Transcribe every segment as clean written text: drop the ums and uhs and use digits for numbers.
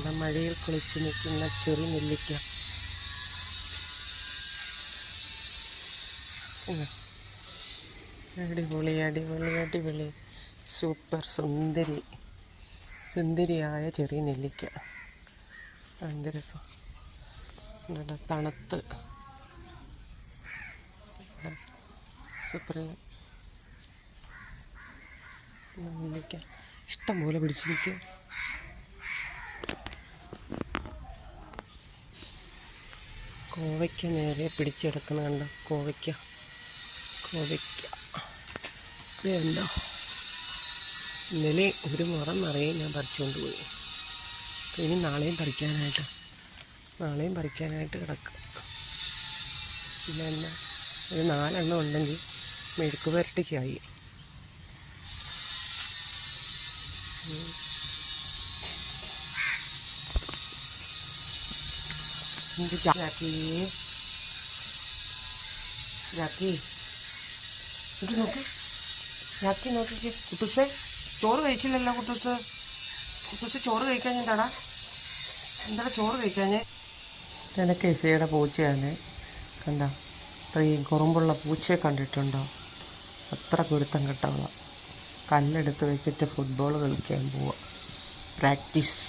എന്താ മഴയിൽ കുളിച്ച് നിൽക്കുന്ന ചെറു നെല്ലിക്ക. അടിപൊളി അടിപൊളി അടിപൊളി സൂപ്പർ സുന്ദരിയായ ചെറിയ നെല്ലിക്ക. എന്ത് രസം, തണുത്ത് സൂപ്പർ നെല്ലിക്ക ഇഷ്ടം പോലെ പിടിച്ചിരിക്കുക. കോവയ്ക്ക നേരെ പിടിച്ചെടുക്കുന്ന കണ്ട കോവയ്ക്ക ഇതുണ്ടോ. ഇന്നലെ ഒരു മുറം നിറയെ ഞാൻ പറിച്ചുകൊണ്ട് പോയി. ഇനി നാളെയും പറിക്കാനായിട്ട് കിടക്കും. പിന്നെ എന്നാ ഒരു 4 എണ്ണം ഉണ്ടെങ്കിൽ മെഴുക്ക് പുരട്ടിക്കായി. നോക്കി കുട്ടൂസേ, ചോറ് കഴിച്ചില്ലല്ലോ. കുട്ടൂസ് ചോറ് കഴിക്കാൻ എന്താടാ ചോറ് കഴിക്കാഞ്ഞേ? എനിക്ക് ഇസയുടെ പൂച്ചയാണ്. കണ്ട ഇത്രയും കുറുമ്പുള്ള പൂച്ചയെ കണ്ടിട്ടുണ്ടോ? അത്ര കുരുത്തം കെട്ടവള. കല്ലെടുത്ത് വെച്ചിട്ട് ഫുട്ബോൾ കളിക്കാൻ പോവുക. പ്രാക്ടീസ്.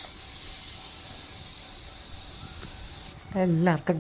എല്ലാവർക്കും